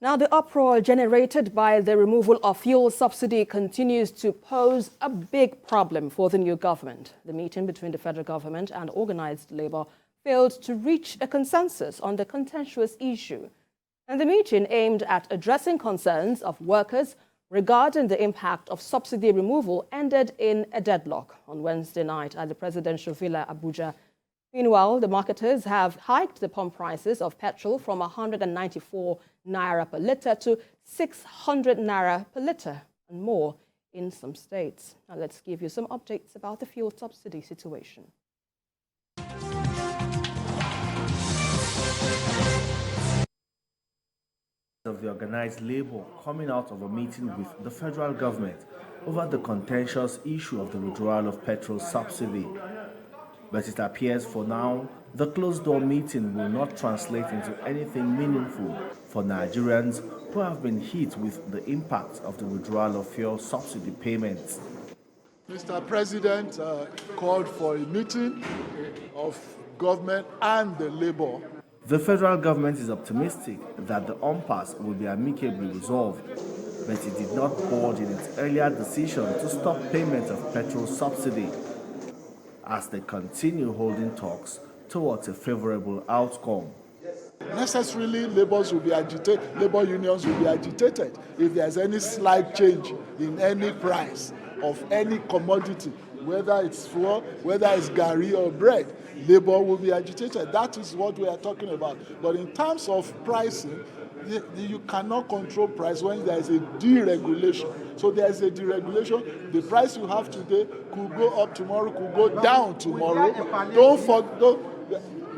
Now, the uproar generated by the removal of fuel subsidy continues to pose a big problem for the new government. The meeting between the federal government and Organised Labour failed to reach a consensus on the contentious issue. And the meeting aimed at addressing concerns of workers regarding the impact of subsidy removal ended in a deadlock on Wednesday night at the presidential villa, Abuja. Meanwhile, the marketers have hiked the pump prices of petrol from 194 naira per litre to 600 naira per litre and more in some states. Now let's give you some updates about the fuel subsidy situation. Of the Organised Labour coming out of a meeting with the federal government over the contentious issue of the withdrawal of petrol subsidy. But it appears for now, the closed-door meeting will not translate into anything meaningful for Nigerians who have been hit with the impact of the withdrawal of fuel subsidy payments. Mr. President called for a meeting of government and the Labour. The federal government is optimistic that the impasse will be amicably resolved, but it did not budge in its earlier decision to stop payment of petrol subsidy, as they continue holding talks towards a favorable outcome. Necessarily, labor unions will be agitated if there's any slight change in any price of any commodity, whether it's fuel, whether it's garri or bread. Labor will be agitated. That is what we are talking about. But in terms of pricing, you cannot control price when there is a deregulation. So there is a deregulation. The price you have today could go up tomorrow, could go down tomorrow.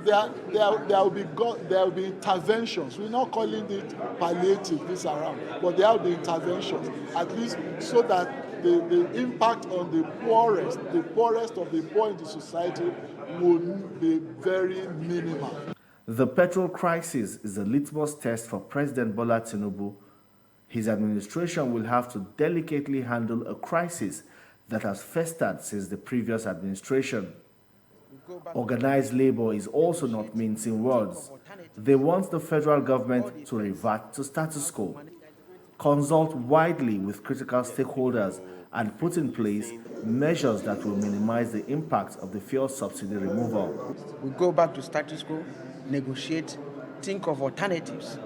There will be interventions. We're not calling it palliative this around, but there will be interventions, at least so that the impact on the poorest of the poor in the society would be very minimal. The petrol crisis is a litmus test for President Bola Tinubu. His administration will have to delicately handle a crisis that has festered since the previous administration. Organised Labour is also not mincing words. They want the federal government to revert to status quo, consult widely with critical stakeholders, and put in place measures that will minimize the impact of the fuel subsidy removal. We go back to status quo, negotiate, think of alternatives,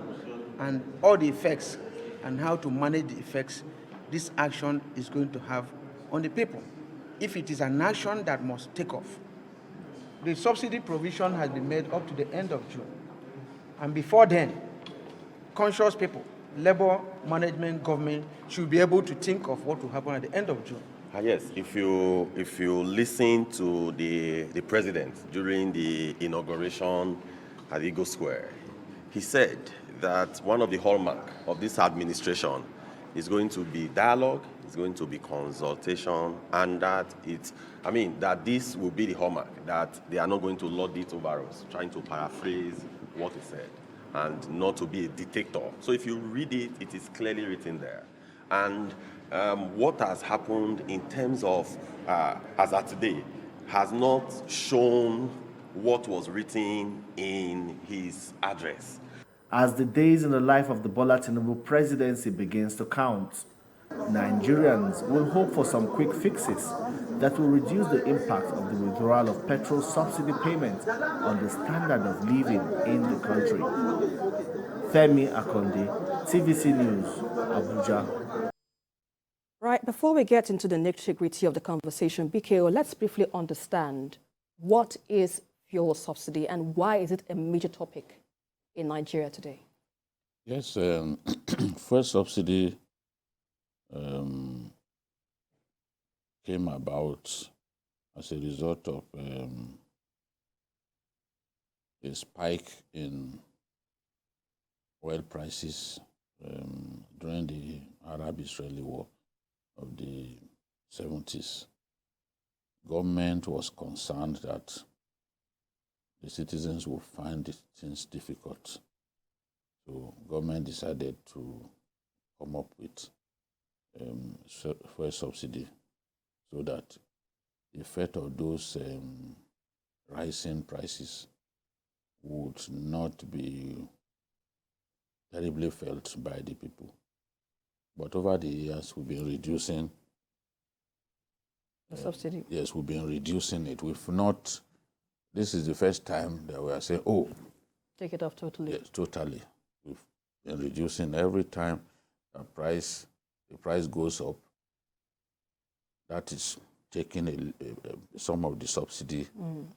and all the effects and how to manage the effects this action is going to have on the people. If it is an action that must take off, the subsidy provision has been made up to the end of June. And before then, conscious people, labor, management, government should be able to think of what will happen at the end of June. Yes, if you listen to the president during the inauguration at Eagle Square, he said that one of the hallmarks of this administration is going to be dialogue, it's going to be consultation, and that that this will be the hallmark, that they are not going to lord it over us, trying to paraphrase what he said, and not to be a dictator. So if you read it, it is clearly written there. And what has happened in terms of, as at today, has not shown what was written in his address. As the days in the life of the Bola Tinubu presidency begins to count, Nigerians will hope for some quick fixes that will reduce the impact of the withdrawal of petrol subsidy payments on the standard of living in the country. Femi Akonde, TVC News, Abuja. Right, before we get into the nitty-gritty of the conversation, BKO, let's briefly understand what is fuel subsidy and why is it a major topic in Nigeria today? Yes, fuel subsidy came about as a result of a spike in oil prices during the Arab-Israeli war of the 70s. Government was concerned that the citizens would find things difficult. So government decided to come up with fuel subsidy so that the effect of those rising prices would not be terribly felt by the people. But over the years, we've been reducing The subsidy. Yes, we've been reducing it. We've not. This is the first time that we are saying, "Oh, Take it off totally." yes, totally." We've been reducing every time the price goes up. That is taking some of the subsidy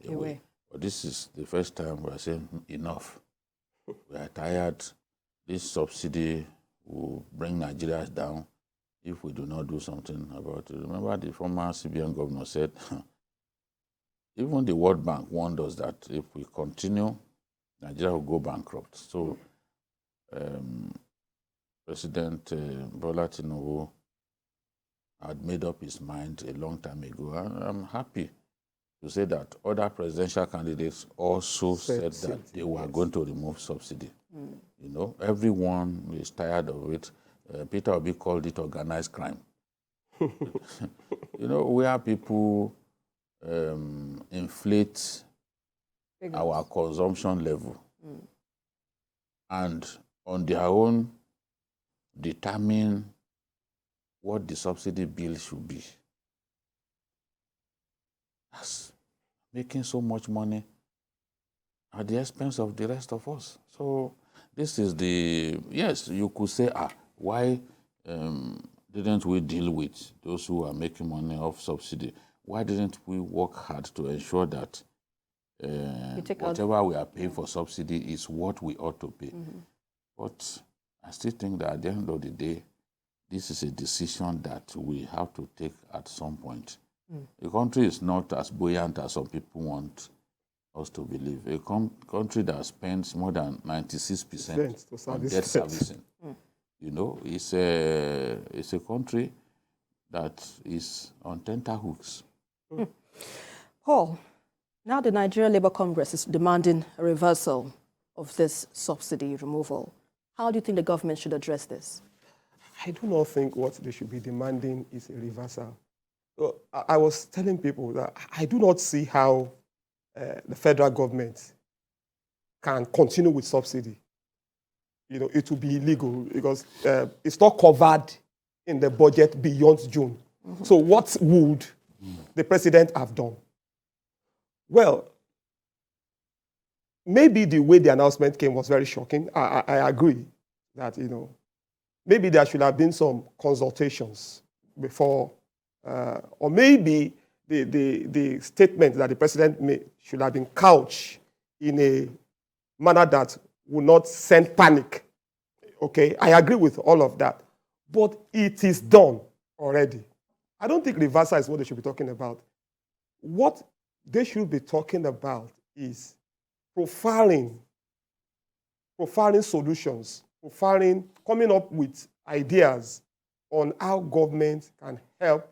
away. But this is the first time we are saying enough. We are tired. This subsidy will bring Nigeria down if we do not do something about it. Remember, the former CBN governor said, even the World Bank warned us that if we continue, Nigeria will go bankrupt. So, President Bola Tinubu had made up his mind a long time ago. And I'm happy to say that other presidential candidates also said that they were going to remove subsidy. You know, everyone is tired of it. Peter Obi called it organized crime. You know, where people inflate our consumption level and on their own determine what the subsidy bill should be. That's making so much money at the expense of the rest of us. So this is yes, you could say, why didn't we deal with those who are making money off subsidy? Why didn't we work hard to ensure that whatever we are paying for subsidy is what we ought to pay? But I still think that at the end of the day, this is a decision that we have to take at some point. The country is not as buoyant as some people want us to believe. A country that spends more than 96% on debt servicing. You know, it's a country that is on tenterhooks. Paul, now the Nigeria Labour Congress is demanding a reversal of this subsidy removal. How do you think the government should address this? I do not think what they should be demanding is a reversal. So I was telling people that I do not see how the federal government can continue with subsidy. You know, it will be illegal because it's not covered in the budget beyond June. So what would the president have done? Well, maybe the way the announcement came was very shocking. I agree that, you know, maybe there should have been some consultations before, or maybe the statement that the president made should have been couched in a manner that would not send panic. Okay, I agree with all of that. But it is done already. I don't think reversal is what they should be talking about. What they should be talking about is profiling solutions, coming up with ideas on how government can help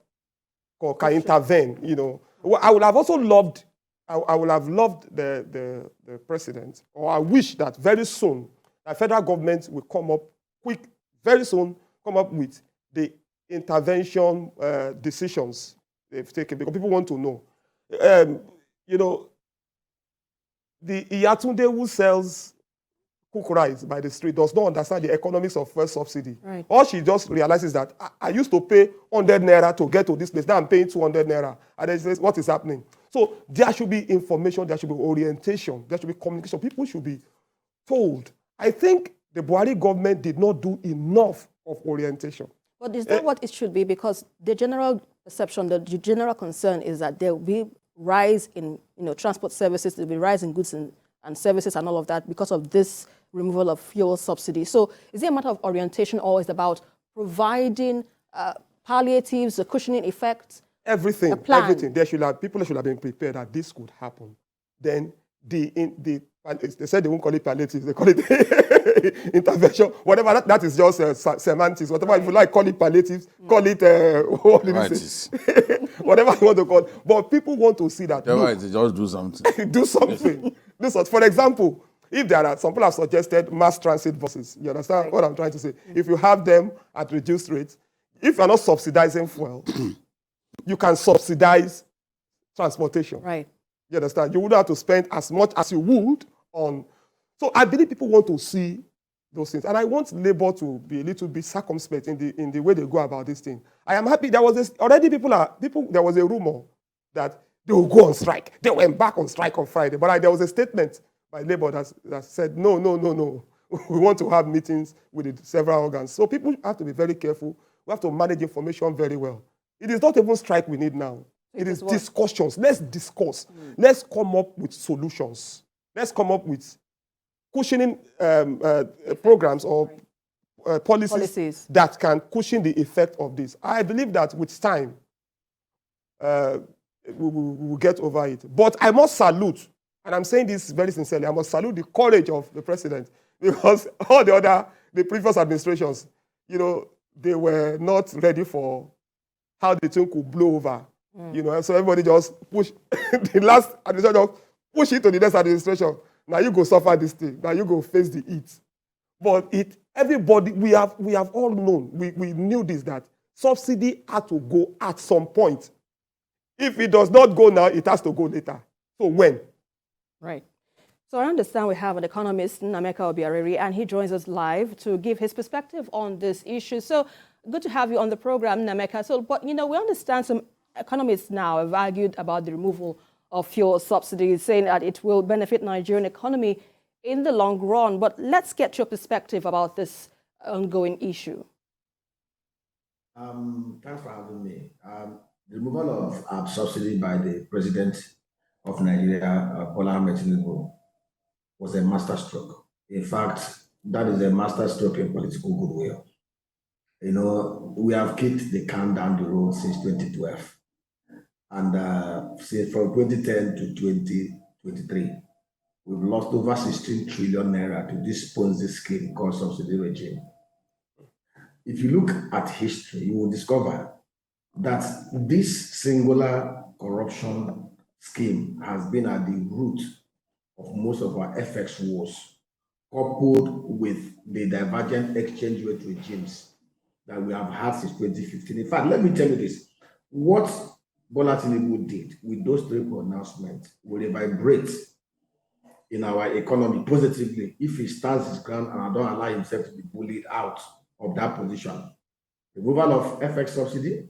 or can intervene. You know, I would have also loved, I would have loved the president, or I wish that very soon the federal government will come up very soon come up with the intervention decisions they've taken, because people want to know. You know, the Iyatunde who sells cook rice by the street does not understand the economics of first subsidy. Right. All she just realizes that I used to pay 100 naira to get to this place. Now I'm paying 200 naira. And then she says, what is happening? So there should be information, there should be orientation, there should be communication. People should be told. I think the Buhari government did not do enough of orientation. But is that what it should be? Because the general perception, the general concern is that there will be rise in transport services, there will be rise in goods and services and all of that because of this removal of fuel subsidy. So is it a matter of orientation, or is it about providing palliatives, the cushioning effects? Everything, a plan? everything. People should have been prepared that this could happen. Then they said they won't call it palliatives, they call it intervention. Whatever, that is just semantics. Whatever, if you like, call it palliatives, call it, what did you say? Whatever you want to call it. But people want to see that. Look, just do something. Do something. For example, if there are, some people have suggested mass transit buses. You understand what I'm trying to say? If you have them at reduced rates, if you're not subsidizing fuel, you can subsidize transportation. Right. You understand? You wouldn't have to spend as much as you would on. So I believe people want to see those things. And I want Labour to be a little bit circumspect in the way they go about this thing. I am happy there was this, already there was a rumor that they will go on strike. They went back on strike on Friday. But there was a statement by Labour that said, no. We want to have meetings with the several organs. So people have to be very careful. We have to manage information very well. It is not even strike we need now. It is discussions. Let's discuss. Let's come up with solutions. Let's come up with cushioning programs or policies that can cushion the effect of this. I believe that with time, we will get over it. But I must salute, and I'm saying this very sincerely, I must salute the courage of the president, because all the previous administrations, they were not ready for how the thing could blow over. So everybody just push the last administration, just push it to the next administration. Now you go suffer this thing. Now you go face the heat. But everybody, we have all known, we knew this, that subsidy had to go at some point. If it does not go now, it has to go later. So when? Right. So I understand we have an economist, Nnameka Obiareri, and he joins us live to give his perspective on this issue. So good to have you on the program, Nnameka. So, but we understand some economists now have argued about the removal of fuel subsidies, saying that it will benefit Nigerian economy in the long run. But let's get your perspective about this ongoing issue. Thanks for having me. The removal of subsidy by the president of Nigeria, Bola Ahmed Tinubu, was a masterstroke. In fact, that is a masterstroke in political goodwill. We have kicked the can down the road since 2012. And since from 2010 to 2023, we've lost over 16 trillion naira to this Ponzi scheme called subsidy regime. If you look at history, you will discover that this singular corruption scheme has been at the root of most of our FX wars, coupled with the divergent exchange rate regimes that we have had since 2015. In fact, let me tell you this. What Bola Tinubu did with those three pronouncements will vibrate in our economy positively if he stands his ground and don't allow himself to be bullied out of that position. Removal of FX subsidy,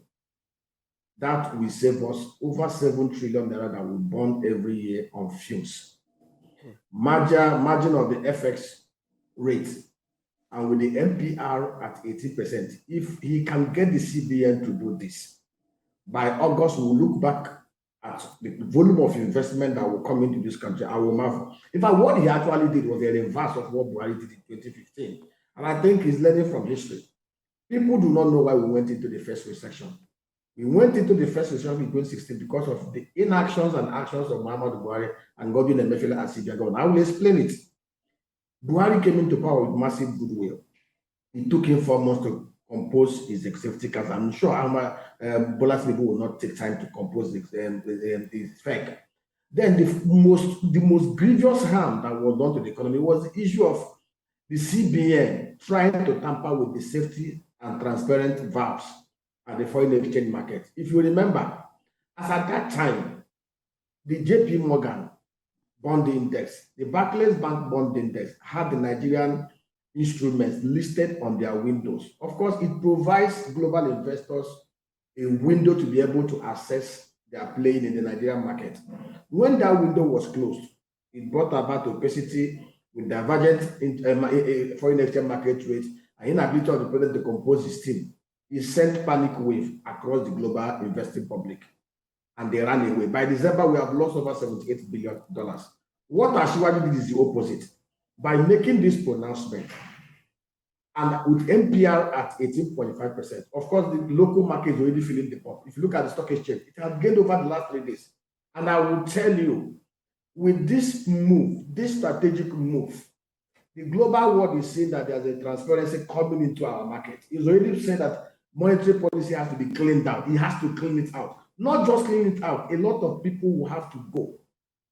that will save us over 7 trillion naira that we burn every year on fuels. Margin of the FX rate, and with the MPR at 18%, if he can get the CBN to do this, by August, we'll look back at the volume of investment that will come into this country. I will marvel. In fact, what he actually did was a reverse of what Buhari did in 2015. And I think he's learning from history. People do not know why we went into the first recession. We went into the first recession in 2016 because of the inactions and actions of Muhammadu Buhari and Godwin Emefiele as CBN governor. I will explain it. Buhari came into power with massive goodwill. It took him 4 months to compose his executive council. I'm sure Bola Tinubu will not take time to compose his FEC. Then the most grievous harm that was done to the economy was the issue of the CBN trying to tamper with the safety and transparent valves at the foreign exchange market. If you remember, as at that time, the JP Morgan bond index, the Barclays Bank bond index had the Nigerian instruments listed on their windows. Of course, it provides global investors a window to be able to assess their playing in the Nigerian market. When that window was closed, it brought about opacity with divergent foreign exchange market rates and inability of the president to compose his team. It sent panic wave across the global investing public, and they ran away. By December, we have lost over $78 billion. What Asiwaju did is the opposite. By making this pronouncement, and with MPR at 18.5%, of course, the local market is already feeling the pump. If you look at the stock exchange, it has gained over the last 3 days. And I will tell you, with this move, this strategic move, the global world is saying that there's a transparency coming into our market. It's already said that monetary policy has to be cleaned out. It has to clean it out. Not just clean it out, a lot of people will have to go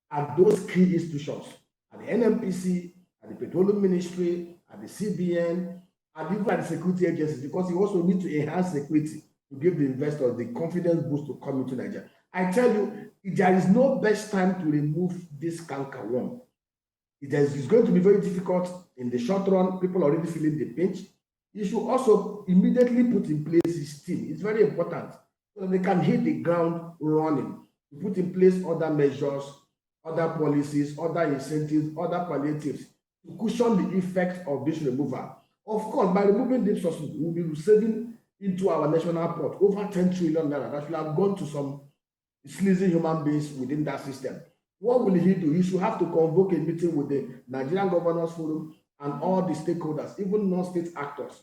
at those key institutions, at the NMPC, at the Petroleum Ministry, at the CBN, and even at the security agencies, because you also need to enhance security to give the investors the confidence boost to come into Nigeria. I tell you, there is no best time to remove this cankerworm It's going to be very difficult in the short run. People are already feeling the pinch. You should also immediately put in place this team. It's very important so that they can hit the ground running. To put in place other measures, other policies, other incentives, other palliatives to cushion the effect of this removal. Of course, by removing this subsidy, we'll be saving into our national pot over 10 trillion naira that should have gone to some sleazy human beings within that system. What will he do? He should have to convoke a meeting with the Nigerian Governors Forum and all the stakeholders, even non-state actors.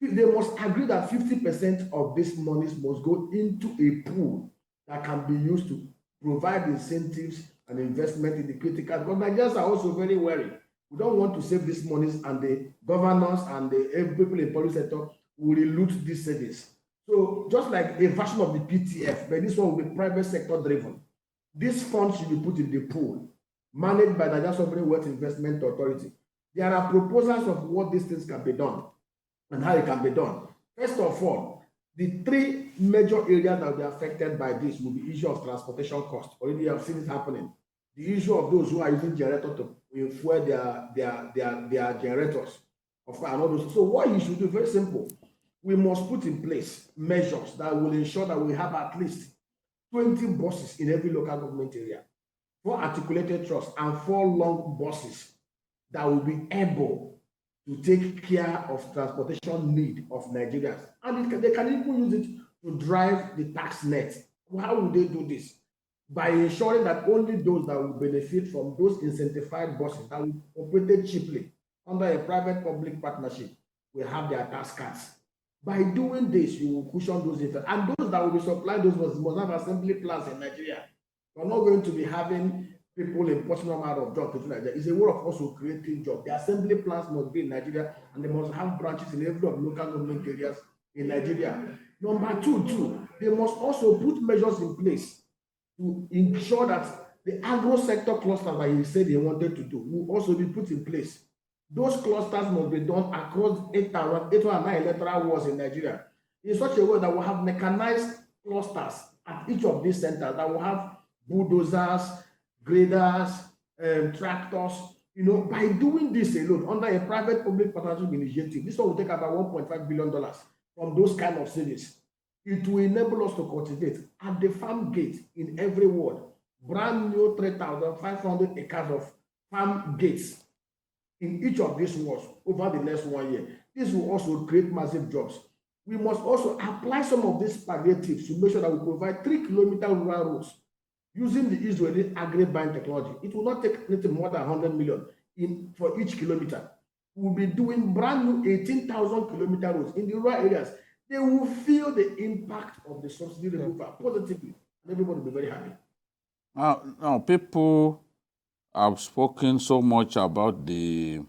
They must agree that 50% of these monies must go into a pool that can be used to provide incentives and investment in the critical. Because Nigerians are also very wary. We don't want to save these monies, and the governors and the people in the public sector will loot these savings. So just like a version of the PTF, but this one will be private sector driven. These funds should be put in the pool, managed by the Nigerian Sovereign Wealth Investment Authority. There are proposals of what these things can be done and how it can be done. First of all, the three major areas that will be affected by this will be issue of transportation cost. Already you have seen it happening. The issue of those who are using generators to fuel their generators. Of course, and all those. So what you should do, very simple. We must put in place measures that will ensure that we have at least 20 buses in every local government area, 4 articulated trucks, and 4 long buses that will be able to take care of transportation need of Nigerians. And they can even use it to drive the tax net. How will they do this? By ensuring that only those that will benefit from those incentivized buses that will operate cheaply under a private-public partnership will have their tax cuts. By doing this, you will cushion those effects. And those that will be supplying those buses must have assembly plants in Nigeria. We're not going to be having people importing them out of jobs to Nigeria. It's a way of also creating jobs. The assembly plants must be in Nigeria, and they must have branches in every of the local government areas in Nigeria. Number two, they must also put measures in place to ensure that the agro sector clusters that he said he wanted to do will also be put in place. Those clusters must be done across 809 electoral wards in Nigeria in such a way that we'll have mechanized clusters at each of these centers that will have bulldozers, graders, tractors. By doing this alone under a private-public partnership initiative, this one will take about $1.5 billion from those kind of savings. It will enable us to cultivate at the farm gate in every ward, brand new 3,500 acres of farm gates in each of these wards over the next 1 year. This will also create massive jobs. We must also apply some of these palliatives to make sure that we provide 3-kilometer rural roads using the Israeli agri-bind technology. It will not take anything more than 100 million for each kilometer. We'll be doing brand new 18,000 kilometer roads in the rural areas. They will feel the impact of the subsidy removal positively, and everybody will be very happy. Now, people have spoken so much about the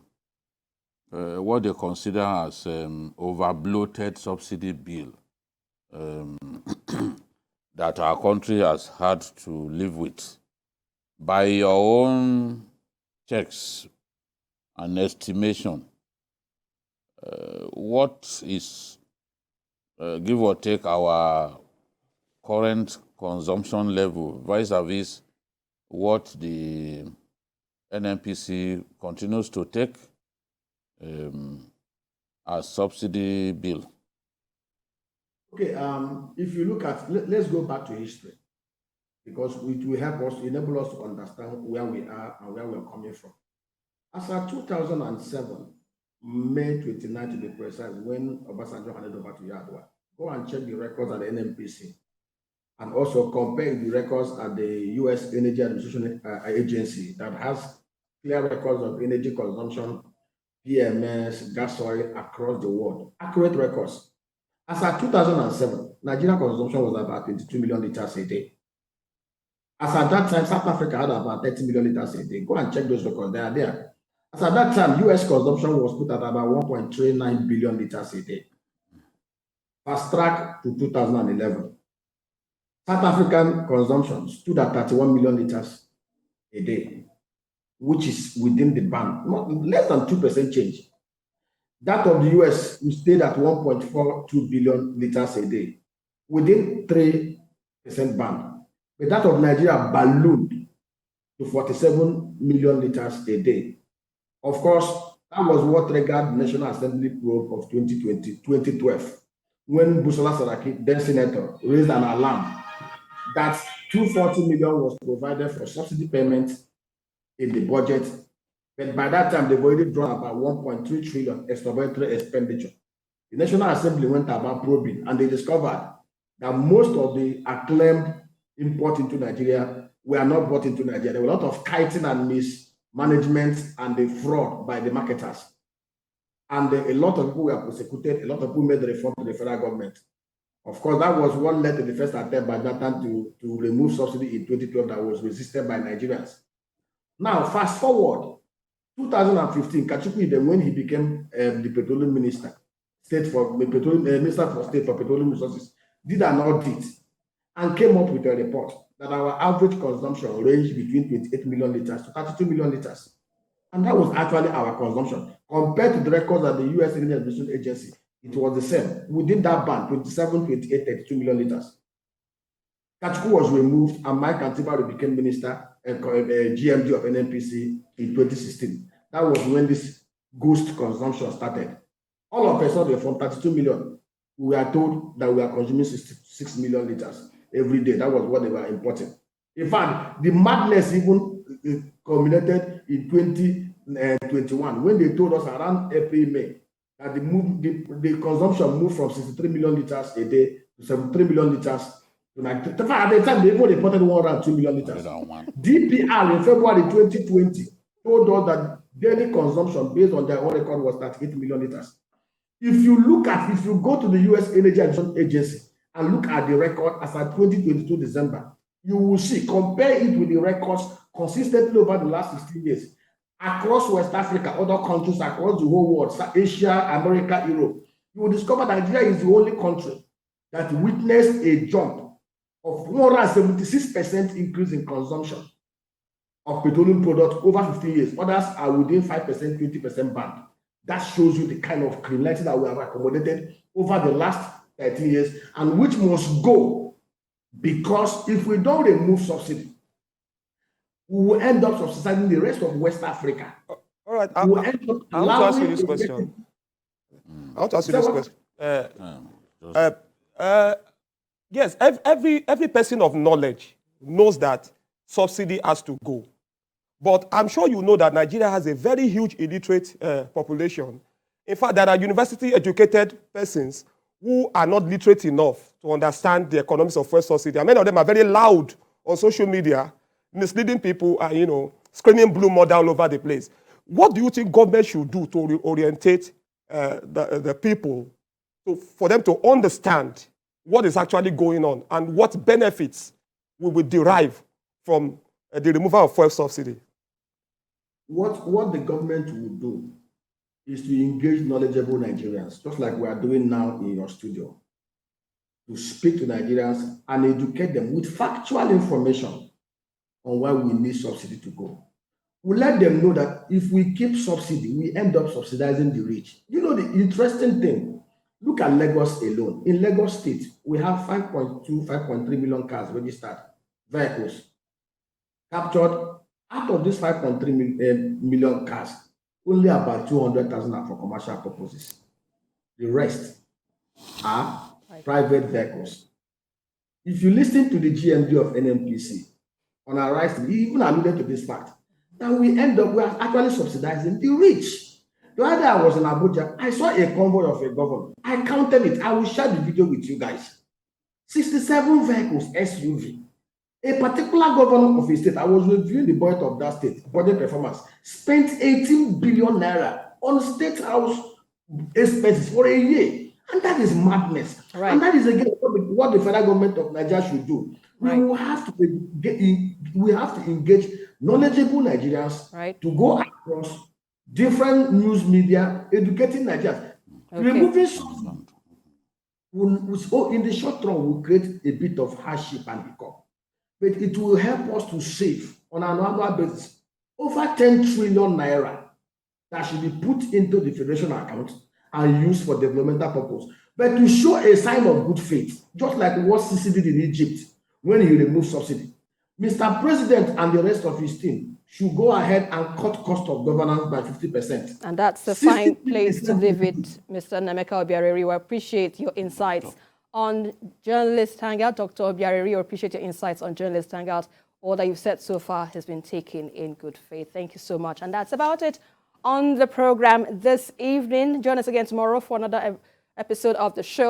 what they consider as over-bloated subsidy bill that our country has had to live with. By your own checks and estimation, what is, give or take, our current consumption level vis-a-vis what the NNPC continues to take as subsidy bill? Okay, if you look at, let's go back to history, because it will help us, enable us to understand where we are and where we're coming from. As of 2007, May 29 to be precise, when Obasanjo handed over to Yar'Adua, go and check the records at the NNPC, and also compare the records at the U.S. Energy Administration Agency that has clear records of energy consumption, PMS, gas oil across the world. Accurate records. As of 2007, Nigerian consumption was about 22 million liters a day. As at that time, South Africa had about 30 million liters a day. Go and check those records, they are there. As at that time, U.S. consumption was put at about 1.39 billion liters a day. Fast track to 2011. South African consumption stood at 31 million liters a day, which is within the band, not less than 2% change. That of the US, we stayed at 1.42 billion liters a day, within 3% band. But that of Nigeria ballooned to 47 million liters a day. Of course, that was what triggered the National Assembly probe of 2012, when Busola Saraki, then Senator, raised an alarm that 240 million was provided for subsidy payments in the budget. But by that time, they've already drawn about 1.3 trillion extraordinary expenditure. The National Assembly went about probing, and they discovered that most of the acclaimed import into Nigeria were not brought into Nigeria. There were a lot of kiting and mismanagement and the fraud by the marketers. And a lot of people were prosecuted. A lot of people made the reform to the federal government. Of course, that was what led to the first attempt by Jonathan to remove subsidy in 2012 that was resisted by Nigerians. Now, fast forward, 2015, Kachukwu, when he became the petroleum minister, Minister for State for Petroleum Resources, did an audit and came up with a report that our average consumption ranged between 28 million liters to 32 million liters. And that was actually our consumption. Compared to the records at the U.S. Energy Administration Agency, it was the same. Within that band, 27, 28, 32 million liters. Kachukwu was removed, and Mike Antibari became minister, GMD of NNPC in 2016. That was when this ghost consumption started. All of a sudden, from 32 million, we are told that we are consuming 66 million liters every day. That was what they were importing. In fact, the madness even culminated in 2021 when they told us around April, May that the consumption moved from 63 million liters a day to 73 million liters to 90. In fact, at the time, they even reported 102 million liters. DPR in February 2020 told us that daily consumption based on their own record was 38 million liters. If you go to the U.S. Energy Administration Agency and look at the record as at 2022 December, you will see, compare it with the records consistently over the last 16 years across West Africa, other countries across the whole world, Asia, America, Europe. You will discover that Nigeria is the only country that witnessed a jump of 176% increase in consumption of petroleum products over 15 years. Others are within 5%, 20% band. That shows you the kind of criminality that we have accommodated over the last 13 years, and which must go, because if we don't remove subsidy, we will end up subsidizing the rest of West Africa. All right, I want to ask you this question. Yes, every person of knowledge knows that subsidy has to go. But I'm sure you know that Nigeria has a very huge illiterate population. In fact, there are university-educated persons who are not literate enough to understand the economics of fuel subsidy. And many of them are very loud on social media, misleading people and, screaming blue mud all over the place. What do you think government should do to reorientate the people for them to understand what is actually going on and what benefits we will derive from the removal of fuel subsidy? What the government will do is to engage knowledgeable Nigerians, just like we are doing now in your studio, to speak to Nigerians and educate them with factual information on why we need subsidy to go. We let them know that if we keep subsidy, we end up subsidizing the rich. The interesting thing, look at Lagos alone. In Lagos State, we have 5.2, 5.3 million cars registered, vehicles captured. Out of these 5.3 million cars, only about 200,000 are for commercial purposes. The rest are private vehicles. If you listen to the GMD of NNPC, on our rights, he even alluded to this fact, that we are actually subsidizing the rich. The other day I was in Abuja, I saw a convoy of a governor. I counted it. I will share the video with you guys. 67 vehicles, SUV. A particular governor of a state, I was reviewing the budget of that state, budget performance, spent 18 billion naira on state house expenses for a year. And that is madness. Right. And that is again what the federal government of Nigeria should do. Right. We have to engage knowledgeable Nigerians to go across different news media, educating Nigerians. Okay. Removing something in the short run will create a bit of hardship and hiccup. But it will help us to save on an annual basis over 10 trillion naira that should be put into the federation account and used for developmental purpose. But to show a sign of good faith, just like what Sisi did in Egypt when he removed subsidy, Mr. President and the rest of his team should go ahead and cut cost of governance by 50%. And that's a fine place to leave it, Mr. Nemeka Obiareri. We appreciate your insights on Journalist Hangout. Dr. Obiareri, we appreciate your insights on Journalist Hangout. All that you've said so far has been taken in good faith. Thank you so much. And that's about it on the program this evening. Join us again tomorrow for another episode of the show.